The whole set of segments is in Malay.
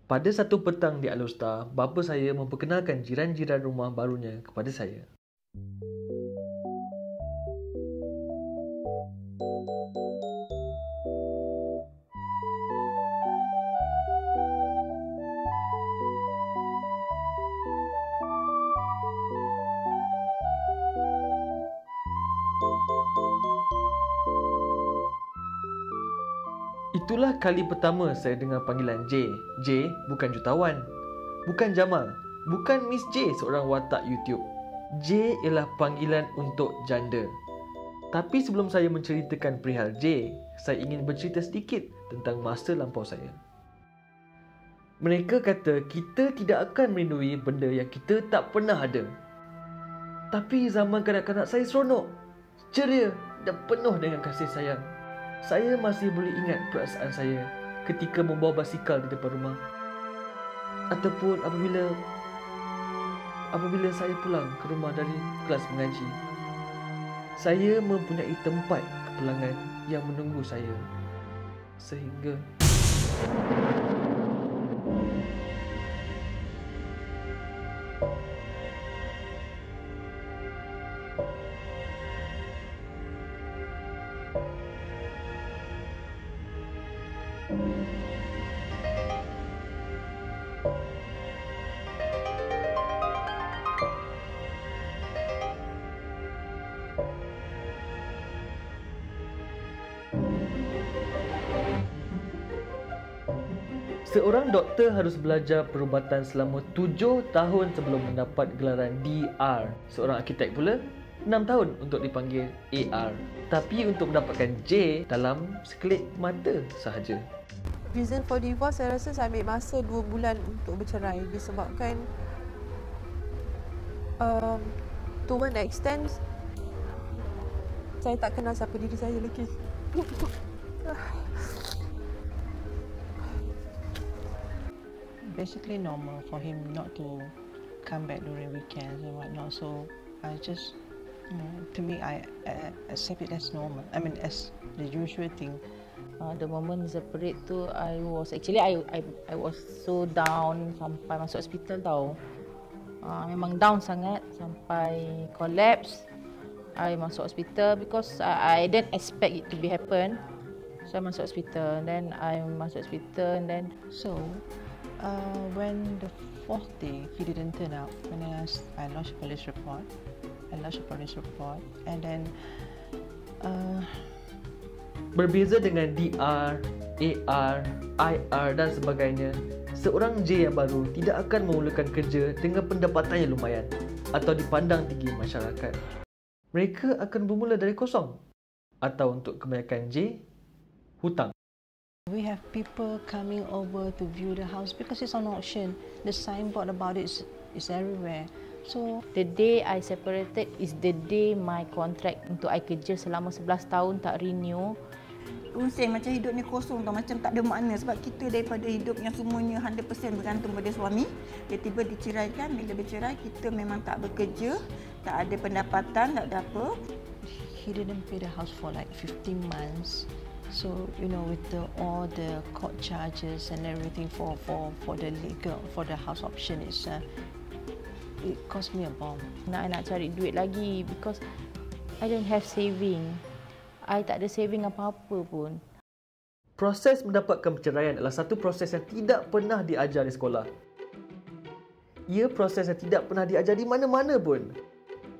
Pada satu petang di Alostar, bapa saya memperkenalkan jiran-jiran rumah barunya kepada saya. Itulah kali pertama saya dengar panggilan J. J bukan jutawan, bukan Jamal, bukan Miss J seorang watak YouTube. J ialah panggilan untuk janda. Tapi sebelum saya menceritakan perihal J, saya ingin bercerita sedikit tentang masa lampau saya. Mereka kata kita tidak akan merindui benda yang kita tak pernah ada. Tapi zaman kanak-kanak saya seronok, ceria dan penuh dengan kasih sayang. Saya masih boleh ingat perasaan saya ketika membawa basikal di depan rumah. Ataupun apabila saya pulang ke rumah dari kelas mengaji. Saya mempunyai tempat kepulangan yang menunggu saya. Sehingga seorang doktor harus belajar perubatan selama 7 tahun sebelum mendapat gelaran DR. Seorang arkitek pula 6 tahun untuk dipanggil AR. Tapi untuk mendapatkan J dalam sekelip mata sahaja. Reason for divorce, saya rasa saya ambil masa 2 bulan untuk bercerai disebabkan to one extent saya tak kenal siapa diri saya lagi. Basically normal for him not to come back during weekends and whatnot. So I just, to me, I accept it as normal. I mean, as the usual thing. The moment separate tu, I was so down sampai masuk hospital tau. Memang down sangat sampai collapse. I masuk hospital because I didn't expect it to be happen. So I masuk hospital, then I masuk hospital, and then so. When the 4th day he didn't turn up, when I lodged a police report, and then berbeza dengan DR, AR, IR dan sebagainya, seorang J yang baru tidak akan memulakan kerja dengan pendapatan yang lumayan atau dipandang tinggi masyarakat. Mereka akan bermula dari kosong atau untuk kebanyakan J, hutang. We have people coming over to view the house because it's on auction. The signboard about it is everywhere. So the day I separated is the day my contract untuk I kerja selama 11 tahun tak renew. Pusing macam hidup ni kosong tau, macam tak ada makna sebab kita daripada hidup yang semuanya 100% bergantung pada suami. Tiba-tiba diceraikan, bila bercerai kita memang tak bekerja, tak ada pendapatan, tak ada apa. He didn't pay the house for like 15 months. So with all the court charges and everything for the legal for the house option it cost me a bomb. Nak cari duit lagi because I don't have saving. I tak ada saving apa-apa pun. Proses mendapatkan perceraian adalah satu proses yang tidak pernah diajar di sekolah. Ia proses yang tidak pernah diajar di mana-mana pun.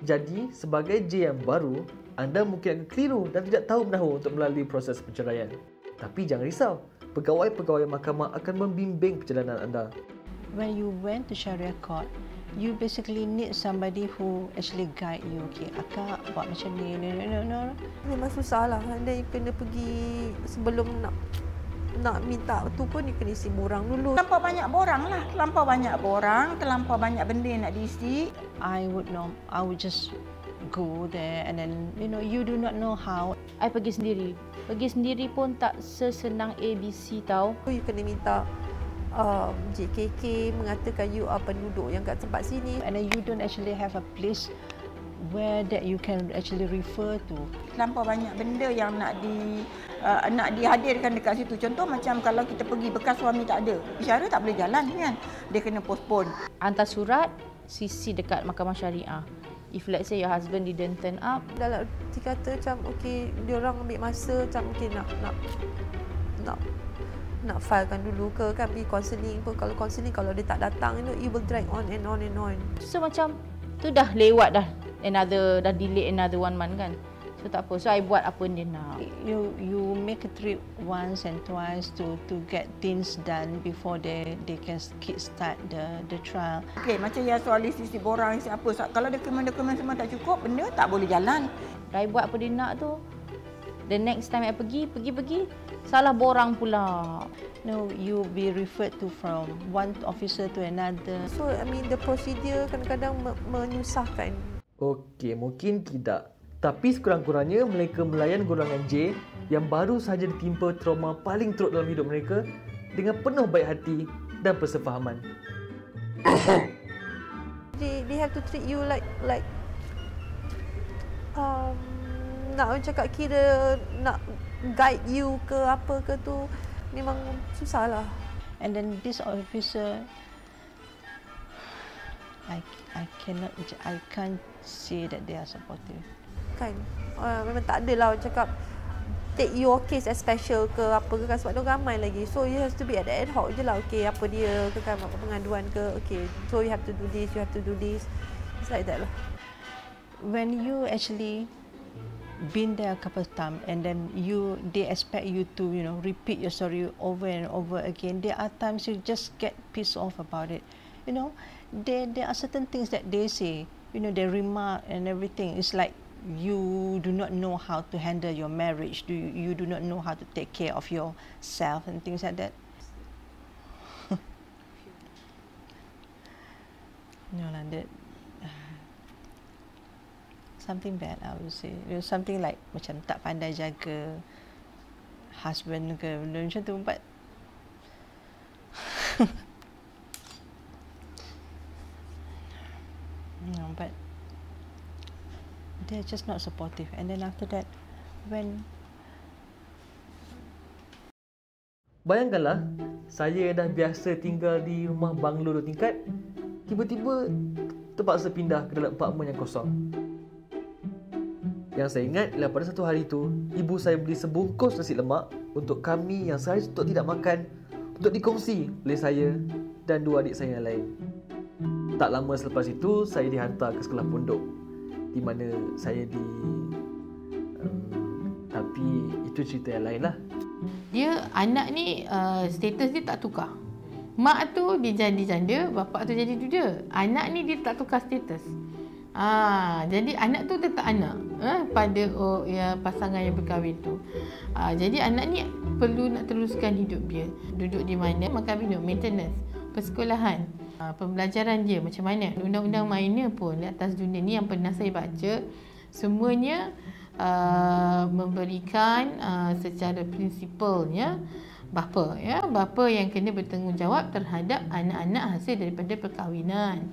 Jadi, sebagai J yang baru, anda mungkin akan keliru dan tidak tahu menahu untuk melalui proses perceraian. Tapi jangan risau, pegawai-pegawai mahkamah akan membimbing perjalanan anda. When you went to Sharia court, you basically need somebody who actually guide you. Okay, akak buat macam ni, no. Memang susah lah. Anda kena pergi sebelum nak minta tu pun dia kena isi borang dulu. Terlampau banyak borang, terlampau banyak benda yang nak diisi. I would just go there and then you do not know how. I pergi sendiri pun tak sesenang ABC tau. You kena minta JKK mengatakan you are penduduk yang kat tempat sini, and then you don't actually have a place where that you can actually refer to. Terlampau banyak benda yang nak dihadirkan dekat situ. Contoh macam kalau kita pergi bekas suami tak ada, bicara tak boleh jalan kan. Dia kena postpone. Hantar surat, CC dekat Mahkamah Syariah. If let's say your husband didn't turn up, Dalam dikata macam okey, dia orang ambil masa macam mungkin nak filekan dulu ke kan, pergi counselling pun. Kalau counselling kalau dia tak datang, it will drag on and on and on. so macam tu dah lewat dah. Dah delay another 1 month kan. So tak apa. So I buat apa dia nak. You make a trip once and twice to get things done before they can kickstart the trial. Okey, macam yang soal isi borang, isi apa. Kalau dokumen-dokumen semua tak cukup, benda tak boleh jalan. I buat apa dia nak tu. The next time I pergi, salah borang pula. No, you be referred to from one officer to another. So I mean the procedure kadang-kadang menyusahkan. Okey, mungkin tidak. Tapi sekurang-kurangnya mereka melayan golongan J yang baru sahaja ditimpa trauma paling teruk dalam hidup mereka dengan penuh baik hati dan persefahaman. They have to treat you like nak cakap kira nak guide you ke apa ke tu memang susah lah. And then this officer, I can't say that they are supportive. Kan memang tak adalah cakap take your case as special ke apa ke kan, sebab dia ramai lagi. So you have to be at the ad hoc je lah. Okay, apa dia ke kan, apa pengaduan ke. Okay, so you have to do this, you have to do this. It's like that lah. When you actually been there a couple of times and then they expect you to repeat your story over and over again, there are times you just get pissed off about it. There are certain things that they say, they remark and everything. It's like you do not know how to handle your marriage. You do not know how to take care of yourself and things like that. That something bad, I would say. Something like macam tak pandai jaga husband ke, benda macam tu. But but they're just not supportive. And then after that, Bayangkanlah, saya yang dah biasa tinggal di rumah banglo 2 tingkat, tiba-tiba terpaksa pindah ke dalam apartmen yang kosong. Yang saya ingat ialah pada satu hari itu, ibu saya beli sebungkus nasi lemak untuk kami yang sehari untuk tidak makan, untuk dikongsi oleh saya dan 2 adik saya yang lain. Tak lama selepas itu, saya dihantar ke sekolah pondok di mana saya tapi itu cerita yang lain lah. Dia anak ni status dia tak tukar. Mak tu dia jadi janda, bapak tu jadi duda. Anak ni dia tak tukar status. Jadi anak tu tetap anak pada pasangan yang berkahwin tu. Jadi anak ni perlu nak teruskan hidup dia. Duduk di mana, makan minum, maintenance, persekolahan, pembelajaran dia macam mana. Undang-undang minor pun di atas dunia ni yang pernah saya baca, semuanya memberikan secara prinsipalnya bapa yang kena bertanggungjawab terhadap anak-anak hasil daripada perkahwinan.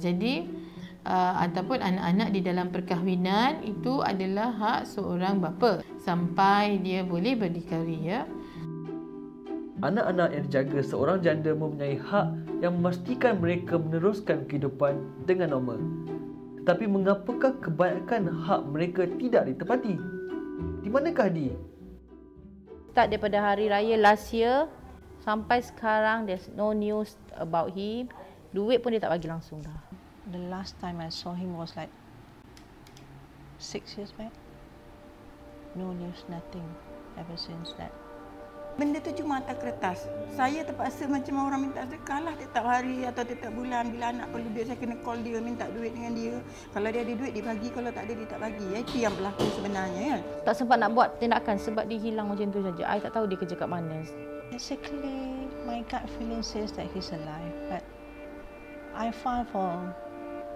Jadi ataupun anak-anak di dalam perkahwinan itu adalah hak seorang bapa sampai dia boleh berdikari. Anak-anak yang dijaga seorang janda mempunyai hak yang memastikan mereka meneruskan kehidupan dengan normal. Tetapi mengapakah kebanyakan hak mereka tidak ditepati? Di manakah dia? Start daripada hari raya last year sampai sekarang there's no news about him. Duit pun dia tak bagi langsung dah. the last time I saw him was like 6 years back. No news, nothing ever since that. Benda tu cuma atas kertas. Saya terpaksa macam orang minta sedekah lah tiap hari atau tiap bulan. Bila anak perlu duit, saya kena call dia, minta duit dengan dia. Kalau dia ada duit, dia bagi. Kalau tak ada, dia tak bagi. Itu yang berlaku sebenarnya. Kan? Tak sempat nak buat tindakan sebab dia hilang macam tu saja. I tak tahu dia kerja kat mana. Basically, my gut feeling says that he's alive. But I filed for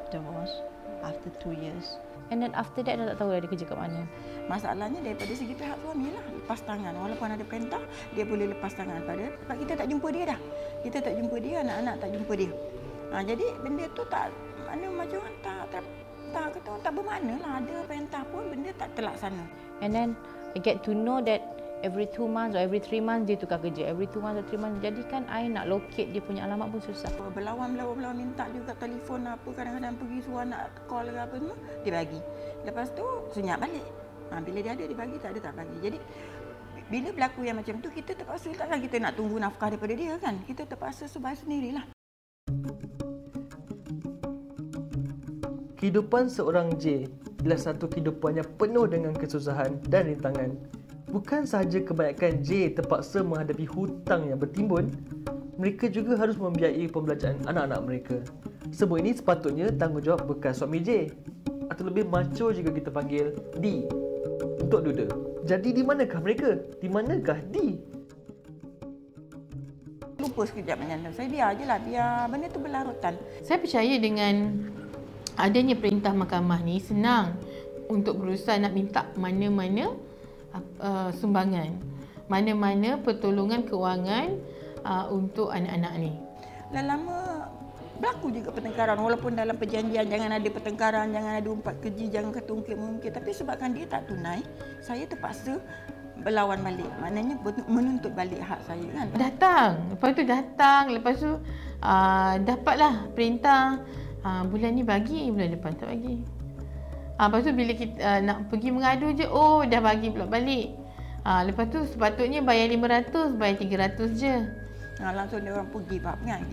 divorce after 2 years. And then after that, dah tak tahu dia kerja kat mana. Masalahnya daripada segi pihak suami lah, lepas tangan. Walaupun ada perintah, dia boleh lepas tangan pada. Sebab kita tak jumpa dia dah. Kita tak jumpa dia, anak-anak tak jumpa dia. Jadi benda tu tak, mana macam orang tak Tak, kata orang tak bermakna lah. Ada perintah pun benda tak terlaksana. And then I get to know that every 2 months or every 3 months dia tukar kerja. Every 2 months or 3 months. Jadi kan I nak locate dia punya alamat pun susah. Berlawan minta juga telefon apa, kadang-kadang pergi suruh nak call ke apa semua, dia bagi. Lepas tu senyap balik. Bila dia ada, dia bagi, tak ada, tak bagi. Jadi bila berlaku yang macam tu, kita terpaksa, takkan kita nak tunggu nafkah daripada dia kan. Kita terpaksa survive sendirilah. Kehidupan seorang J ialah satu kehidupan yang penuh dengan kesusahan dan rintangan. Bukan sahaja kebanyakan J terpaksa menghadapi hutang yang bertimbun, mereka juga harus membiayai pembelajaran anak-anak mereka. Semua ini sepatutnya tanggungjawab bekas suami J, atau lebih macho jika kita panggil D, untuk duda. Jadi di manakah mereka? Di manakah D? Lupa sekejap macam tu. Saya biar je lah, biar benda tu berlarutan. Saya percaya dengan adanya perintah mahkamah ni senang untuk berusaha nak minta mana-mana sumbangan, mana-mana pertolongan kewangan untuk anak-anak ni. Lama berlaku juga pertengkaran, walaupun dalam perjanjian jangan ada pertengkaran, jangan ada umpat keji, jangan kata ungkit-mengungkit, tapi sebabkan dia tak tunai, saya terpaksa berlawan balik. Maknanya menuntut balik hak saya kan. Lepas tu dapatlah perintah bulan ni bagi, bulan depan tak bagi. Lepas tu bila kita nak pergi mengadu je, oh dah bagi pula balik. Lepas tu sepatutnya bayar 500, bayar 300 je. Langsung dia orang pun give up kan,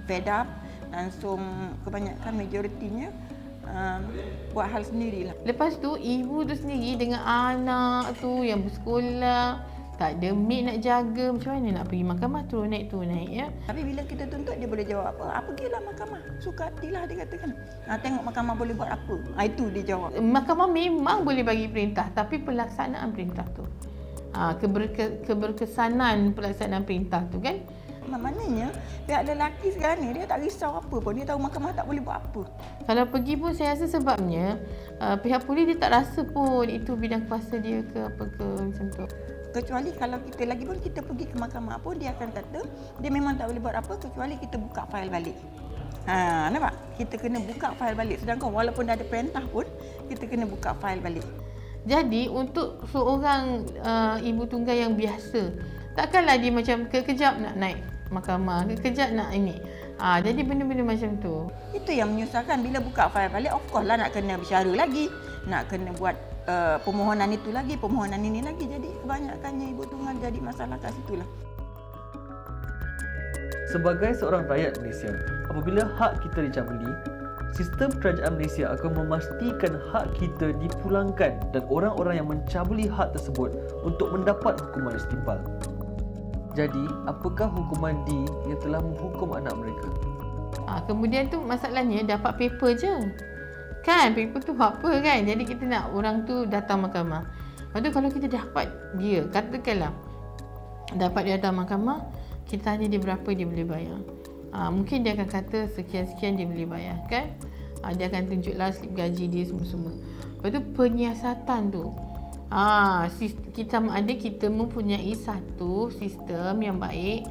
fed up. Langsung kebanyakan majoritinya buat hal sendirilah. Lepas tu ibu tu sendiri dengan anak tu yang bersekolah, tak ada maid nak jaga, macam mana nak pergi mahkamah, turun naik ya. Tapi bila kita tuntut, dia boleh jawab apa? Pergilah mahkamah, suka hatilah dia katakan. Tengok mahkamah boleh buat apa. Itu dia jawab. Mahkamah memang boleh bagi perintah, tapi pelaksanaan perintah tu, keberkesanan pelaksanaan perintah tu kan. Maknanya pihak lelaki sekarang ni dia tak risau apa pun, dia tahu mahkamah tak boleh buat apa. Kalau pergi pun saya rasa sebabnya pihak polis dia tak rasa pun itu bidang kuasa dia ke apa ke macam tu. Kecuali kalau kita lagi pun kita pergi ke mahkamah pun, dia akan kata dia memang tak boleh buat apa kecuali kita buka fail balik. Nampak? Kita kena buka fail balik. Sedangkan walaupun dah ada perintah pun, kita kena buka fail balik. Jadi untuk seorang ibu tunggal yang biasa, takkanlah dia macam kekejap nak naik mahkamah, kekejap nak ini. Jadi benda-benda macam tu. Itu yang menyusahkan. Bila buka fail balik, of course lah nak kena bicara lagi, nak kena buat permohonan itu lagi, permohonan ini lagi. Jadi kebanyakannya ibu tunggal jadi masalah kat situlah. Sebagai seorang rakyat Malaysia, apabila hak kita dicabuli, sistem kerajaan Malaysia akan memastikan hak kita dipulangkan dan orang-orang yang mencabuli hak tersebut untuk mendapat hukuman setimpal. Jadi, apakah hukuman D yang telah menghukum anak mereka? Kemudian tu masalahnya dapat paper je. Kan, paper tu apa kan? Jadi kita nak orang tu datang mahkamah. Lepas tu kalau kita dapat dia, katakanlah dapat dia datang mahkamah, kita tanya dia berapa dia boleh bayar. Mungkin dia akan kata sekian-sekian dia boleh bayar kan. Dia akan tunjuklah slip gaji dia semua-semua. Lepas tu penyiasatan tu, kita mempunyai satu sistem yang baik,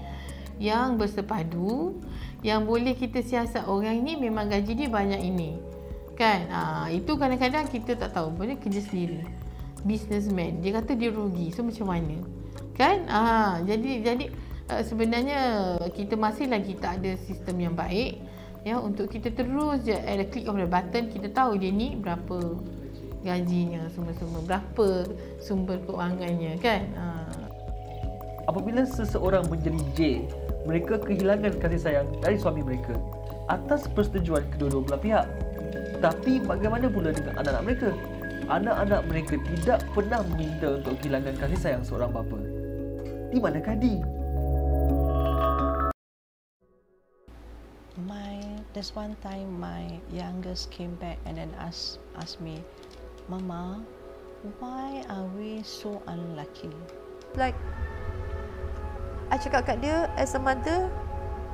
yang bersepadu, yang boleh kita siasat orang ni memang gaji dia banyak ini kan. Itu kadang-kadang kita tak tahu, boleh kerja sendiri, businessman, dia kata dia rugi, so macam mana kan. Jadi sebenarnya kita masih lagi tak ada sistem yang baik ya, untuk kita terus je at a click of the button kita tahu dia ni berapa gajinya, semua-semua berapa sumber kewangannya kan. Apabila seseorang menjadi J, mereka kehilangan kasih sayang dari suami mereka atas persetujuan kedua-dua belah pihak. Tapi bagaimana pula dengan anak-anak mereka? Anak-anak mereka tidak pernah meminta untuk kehilangan kasih sayang seorang bapa. Di manakah D? There's one time my youngest came back and then asked me, Mama, why are we so unlucky? Like, I cakap kat dia, as a mother,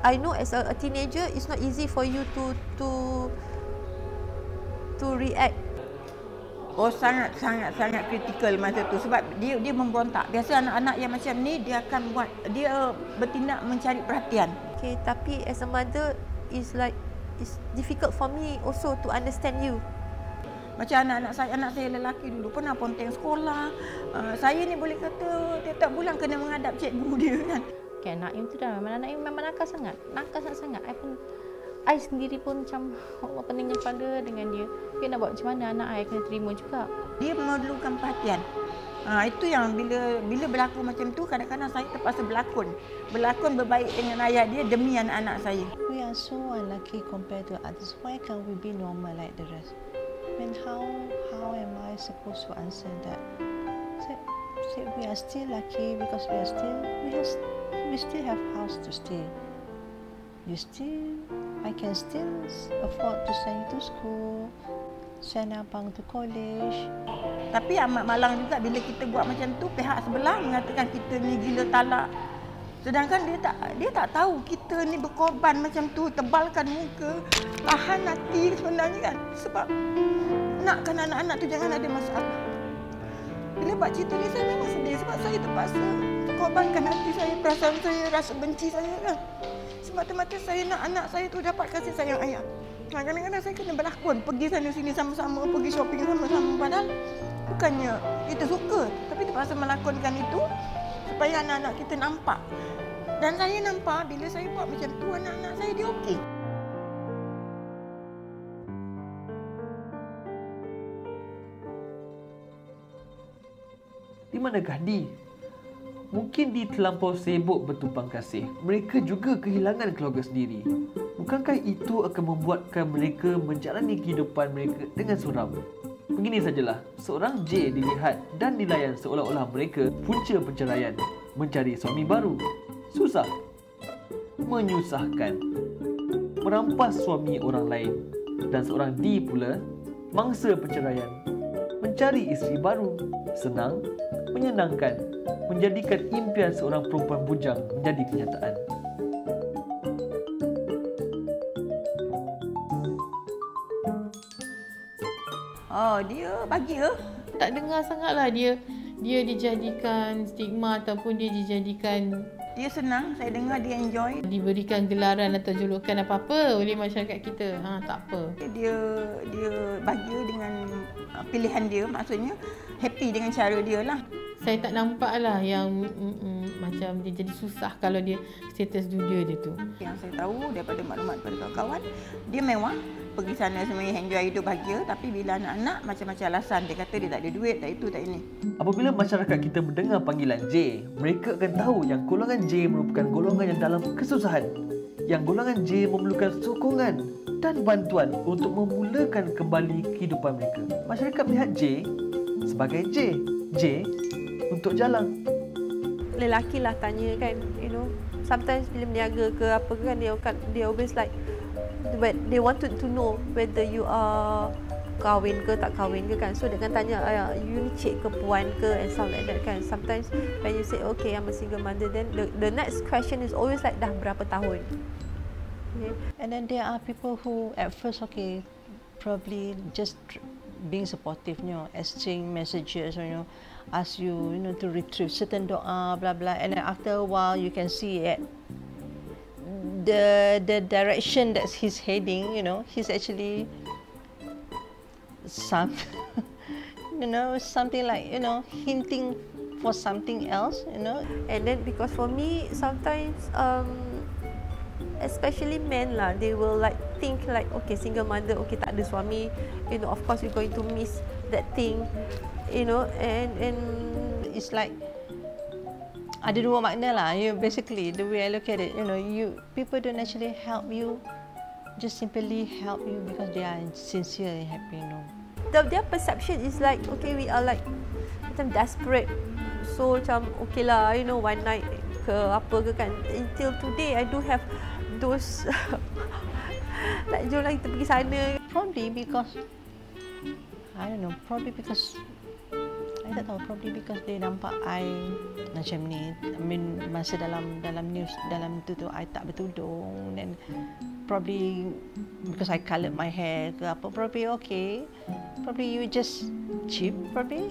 I know as a teenager, it's not easy for you to react. Sangat kritikal masa tu sebab dia memberontak. Biasa anak-anak yang macam ni dia bertindak mencari perhatian. Okay, tapi as a mother, it's difficult for me also to understand you. Macam anak saya lelaki dulu pernah ponteng sekolah. Saya ni boleh kata tiap-tiap bulan kena menghadap cikgu dia kan. Okay, Naim tu dah memang Naim memang nakal sangat. I sendiri pun macam Allah pening kepala dengan dia. Dia nak buat macam mana anak I kena terima juga. Dia memerlukan perhatian. Itu yang bila berlaku macam tu, kadang-kadang saya terpaksa berlakon berbaik dengan ayah dia demi anak-anak saya. We are so unlucky compared to others. Why can't we be normal like the rest? And how am I supposed to answer that? Say we are still lucky because we still have house to stay. I can still afford to send you to school, send abang to college. Tapi amat malang juga bila kita buat macam tu, pihak sebelah mengatakan kita ni gila talak. Sedangkan dia tak tahu kita ni berkorban macam tu, tebalkan muka, tahan hati sebenarnya kan. Sebab nakkan anak-anak tu jangan ada masalah. Bila buat cerita ni saya memang sedih sebab saya terpaksa korbankan hati saya, perasaan saya, rasa benci saya kan. Semata-mata saya nak anak saya tu dapat kasih sayang ayah. Kadang-kadang saya kena berlakon, pergi sana sini sama-sama, pergi shopping sama-sama. Padahal bukannya kita suka, tapi terpaksa melakonkan itu supaya anak-anak kita nampak. Dan saya nampak bila saya buat macam tu, anak-anak saya dia okey. Di manakah Di? Mungkin Di terlampau sibuk bertumpang kasih. Mereka juga kehilangan keluarga sendiri. Bukankah itu akan membuatkan mereka menjalani kehidupan mereka dengan suram? Begini sajalah, seorang J dilihat dan dilayan seolah-olah mereka punca perceraian, mencari suami baru. Susah, menyusahkan, merampas suami orang lain. Dan seorang D pula, mangsa perceraian, mencari isteri baru. Senang, menyenangkan, menjadikan impian seorang perempuan bujang menjadi kenyataan. Dia bahagia. Tak dengar sangatlah dia dijadikan stigma ataupun dia dijadikan, Dia senang, saya dengar dia enjoy. diberikan gelaran atau julukan apa-apa oleh masyarakat kita. Tak apa. Dia bahagia dengan pilihan dia, maksudnya happy dengan cara dia lah. Saya tak nampak lah yang macam dia jadi susah kalau dia status dunia dia tu. Yang saya tahu daripada maklumat daripada kawan-kawan, dia mewah, pergi sana sebenarnya enjoy hidup bahagia, tapi bila anak-anak macam-macam alasan, dia kata dia tak ada duit, tak itu, tak ini. Apabila masyarakat kita mendengar panggilan J, mereka akan tahu yang golongan J merupakan golongan yang dalam kesusahan. Yang golongan J memerlukan sokongan dan bantuan untuk memulakan kembali kehidupan mereka. Masyarakat melihat J sebagai J untuk jalan. Lelaki lah tanya kan, sometimes bila berniaga ke apa kan, they always like, but they wanted to know whether you are kahwin ke tak kahwin ke kan. So dia akan tanya, you ni cik ke puan ke and stuff like that kan. Sometimes when you say okay I'm a single mother, then the next question is always like dah berapa tahun. Okay. And then there are people who at first probably just being supportive, exchange messages, ask you, to retrieve certain doa, blah blah, and then after a while you can see it. The direction that he's heading, he's actually something like, hinting for something else, And then because for me sometimes especially men lah, they will like think like, okay, single mother, okay, tak ada suami, of course you're going to miss that thing, and it's like ada dua makna lah. Basically the way I look at it, people don't actually help you, just simply help you because they are sincerely happy. Their perception is like, okay, we are like macam desperate, so macam okay lah, one night ke apa ke kan. Until today I do have those like, jom lah kita pergi sana. Probably because I don't know, probably because I tak tahu, probably because dia nampak I macam ni. I mean, masa dalam news, dalam tu I tak bertudung, dan probably because I coloured my hair ke apa, probably okay, probably you just cheap, probably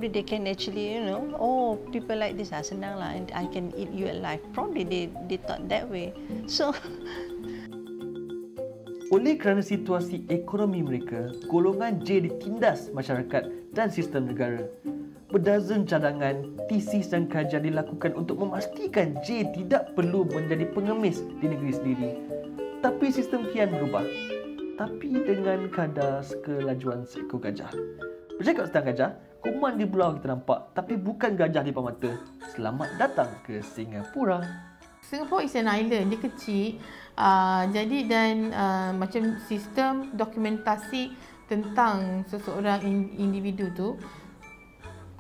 they can actually, oh, people like this, senang lah, and I can eat you alive. Probably they thought that way. So Oleh kerana situasi ekonomi mereka, golongan J ditindas masyarakat dan sistem negara. Berdazan cadangan, tesis dan kajian dilakukan untuk memastikan J tidak perlu menjadi pengemis di negeri sendiri. Tapi sistem kian berubah. Tapi dengan kadar sekelajuan seekor gajah. Bercakap tentang gajah, kuman di pulau kita nampak, tapi bukan gajah di depan mata. Selamat datang ke Singapura. Singapore is an island, dia kecil. Jadi dan macam sistem dokumentasi tentang seseorang individu tu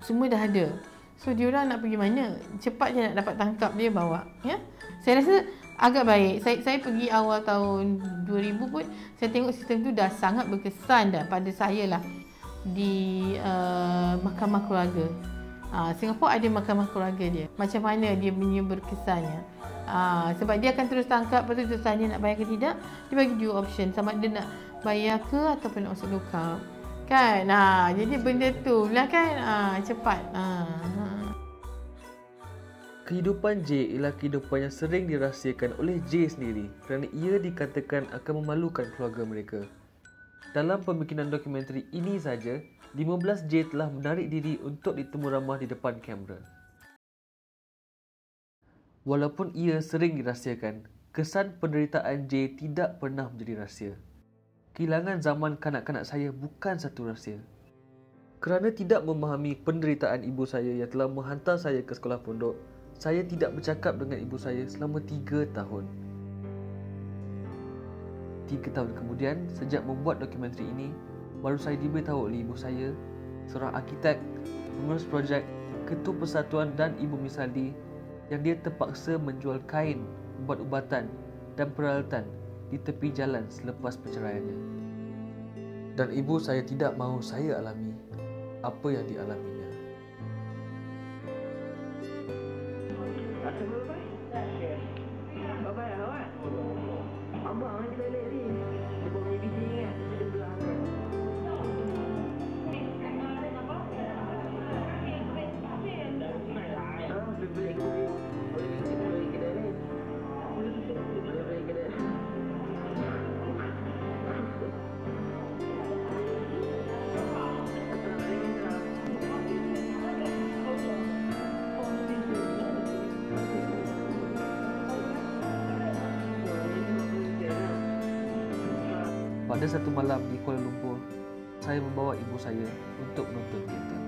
semua dah ada. So diorang nak pergi mana, cepat je nak dapat tangkap dia, bawa, ya. Saya rasa agak baik. Saya pergi awal tahun 2000 pun saya tengok sistem tu dah sangat berkesan dah pada saya lah di mahkamah keluarga. Singapura ada mahkamah keluarga dia. Macam mana dia punya berkesannya. Sebab dia akan terus tangkap, lepas tu terus tanya nak bayar ke tidak. Dia bagi dua option, sama ada nak bayar ke ataupun nak masuk lockout. Kan? Jadi benda tu lah kan cepat. Kehidupan J ialah kehidupan yang sering dirahsiakan oleh J sendiri kerana ia dikatakan akan memalukan keluarga mereka. Dalam pembikinan dokumentari ini saja, 15 J telah menarik diri untuk ditemu ramah di depan kamera. Walaupun ia sering dirahsiakan, kesan penderitaan J tidak pernah menjadi rahsia. Kehilangan zaman kanak-kanak saya bukan satu rahsia. Kerana tidak memahami penderitaan ibu saya yang telah menghantar saya ke sekolah pondok, saya tidak bercakap dengan ibu saya selama 3 tahun. 3 tahun kemudian, sejak membuat dokumentari ini, baru saya diberitahu oleh ibu saya, seorang arkitek, pengurus projek, ketua persatuan dan ibu misali yang dia terpaksa menjual kain, ubat-ubatan dan peralatan di tepi jalan selepas perceraiannya. Dan ibu saya tidak mahu saya alami apa yang dialaminya. Pada satu malam di Kuala Lumpur, saya membawa ibu saya untuk menonton teater.